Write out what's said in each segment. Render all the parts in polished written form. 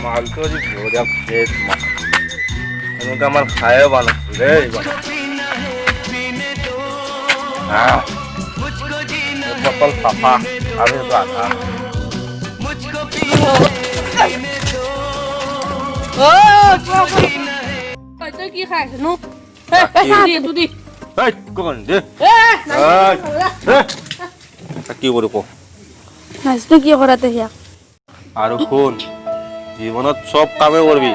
মালটো আজি বঢ়িয়া ফ্ৰেছ মাল এনেকুৱা মাল খায়ে ভাল আছিল দেই বটল চাফা আৰু সেইটো আধা তই কি খাই আছনো কি কৰো ক কি কৰাতে সিয়াক আৰু শুন জীৱনত চব কামে কৰবি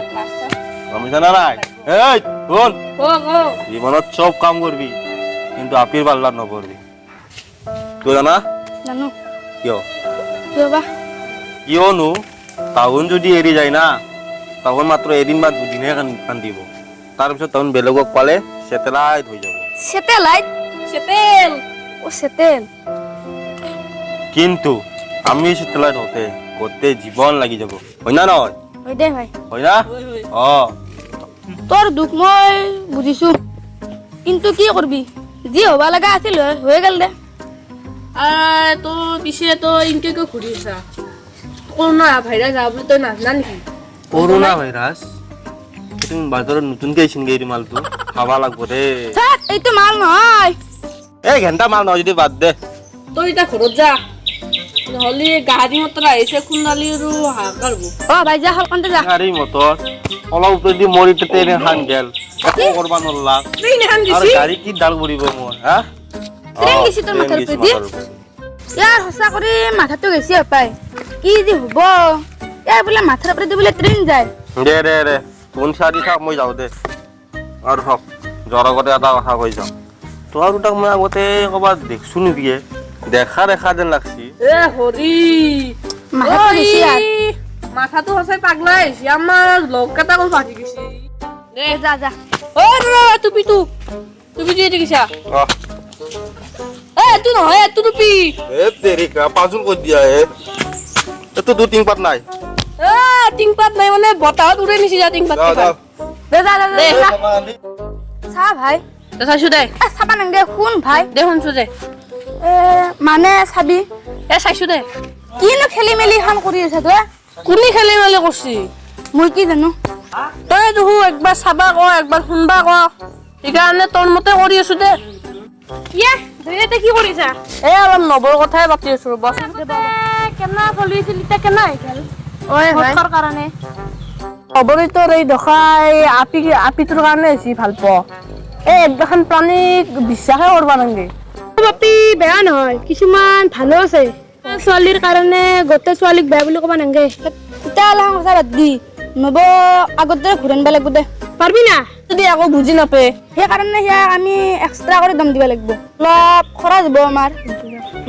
গমছা না নাই শুন জীৱনত চব কাম কৰবি কিন্তু আপিৰ পাল্লা নকৰবি তই জানা জানো কিয় কিয় বা কিয়নো টাউন যদি এৰি যায় না তখন মাত্ৰ এদিন বা দুদিনহে কান্দিব তাৰপিছত টাউন বেলেগক পালে চেটেলাইট হৈ যাব সেটেলাইট চেতেল ও সেটেল কিন্তু আমি চেটেলাইট হতে গোটেই জীৱন লাগি যাব হয় না নহয় হয় দে ভাই হয় না অ তোৰ দুখ মই বুজিছো কিন্তু কি কৰবি যি হবা লগা আছিল হৈ গেল দে তো পিছে তই ইনকে কিয় ঘূৰি আছা কৰোণা ভাইৰাছ যাব বুলি তই নাজানা নেকি কৰোণা ভাইৰাছ এইটো বাজাৰত নতুনকে আহিছে এই মালটো খাবা লাগব দে থাক এইটো মাল নহয় এই ঘণ্টা মাল নহয় যদি বাদ দে তই এতিয়া ঘৰত যা নহ'লে গাড়ী মটৰ আহিছে খুন্দালি আৰু হাহাকাৰ হ'ব অ ভাই যা হলকনতে যা গাড়ী মটৰ অলপ যদি মৰি ট্ৰেইন খান গেল একো কৰবা নৰলা ট্ৰেইন এখন আৰু দিছি গাড়ী কি ডাল কৰিব মই হা ট্ৰেইন গেছি তোৰ মাথাৰ ওপৰেদি ইয়াৰ সঁচা কৰি মাথাটো গেছি পায় কি যে হ'ব ইয়াৰ বোলে মাথাৰ ওপৰেদি বোলে ট্ৰেইন যায় দে দে দে কোন চাৰি থাক মই যাওঁ দে আৰু হক জ্বৰ আগতে এটা কথা কৈ যাওঁ তোৰ দুটাক মই আগতে ক'ৰবাত দেখছো নেকি দেখা দেখা যেন লাগছি এ হৰি মাথাটো গেছি আৰু মাথাটো সঁচাই পাগলা আহিছে আমাৰ লগ কেইটা ক'ত ভাজি গৈছে দে যা যা অ টুপিটো এৰি গৈছা অহ এইটো নহয় এইটো টুপি এ তেৰিকা পাঁচজন কৈ দিয়া হে এইটো দু টিং পাত নাই টিংপাত নাই মানে বতাহত উৰে নিছি যা টিংপাত যাওঁ যাওঁ দে যা যা দে। যা চা ভাই চাইছো দে চাবা নাংগে শুন ভাই দে শুনছো দে মানে চাবি চাইছো দে কিনো খেলি মেলি এখন কৰি আছা তই কোনে খেলি মেলি কৰছি মই কি জানো তই দেখো একবাৰ চাবা ক একবাৰ শুনবা ক সেইকাৰণে তোৰ মতে কৰি আছো দে ইয়ে দুইতে কি কৰিছা এই অলপ নবৰ কথাই পাতি আছো ৰ'ব কেনা চলি আছিল এতিয়া কেনা আহিছিল ঐ ভাই কাৰণে নবৰী তোৰ এই দখাই আপিটোৰ কাৰণে বেছি ভাল পাওঁ এই একবাৰখন প্ৰাণীক বিশ্বাসে কৰবা নাংগে বাপি বেয়া নহয় কিছুমান ভালো আছে ছোৱালীৰ কাৰণে গোটেই ছোৱালীক বেয়া বুলি ক'ব নাংগে তেতিয়াহ'লে কথা বাদ দি নব আগতে ঘূৰি আনিব লাগিব দে পাৰবি না যদি আকৌ বুজি নাপায় সেইকাৰণে সেয়া আমি এক্সট্ৰা কৰি দম দিব লাগিব অলপ খৰচ হ'ব আমাৰ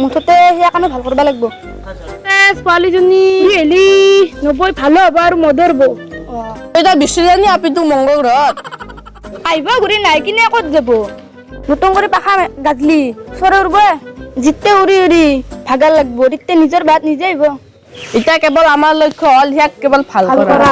মুঠতে সেয়া কাৰণে ভাল কৰিব লাগিব ছোৱালীজনী হেলি নবৈ ভালো হ'ব আৰু মদৰ হ'ব এতিয়া বিশ্বজানী আপিটোক মংগল গ্ৰহত আহিব ঘূৰি নাই কিনে ক'ত যাব নতুন কৰি পাখা গাজলি চৰে উৰিব জিতে উৰি উৰি ভাগাৰ লাগিব তেতিয়া নিজৰ বাট নিজে আহিব এতিয়া কেৱল আমাৰ লক্ষ্য হ'ল ইয়াক কেৱল ভাল কৰা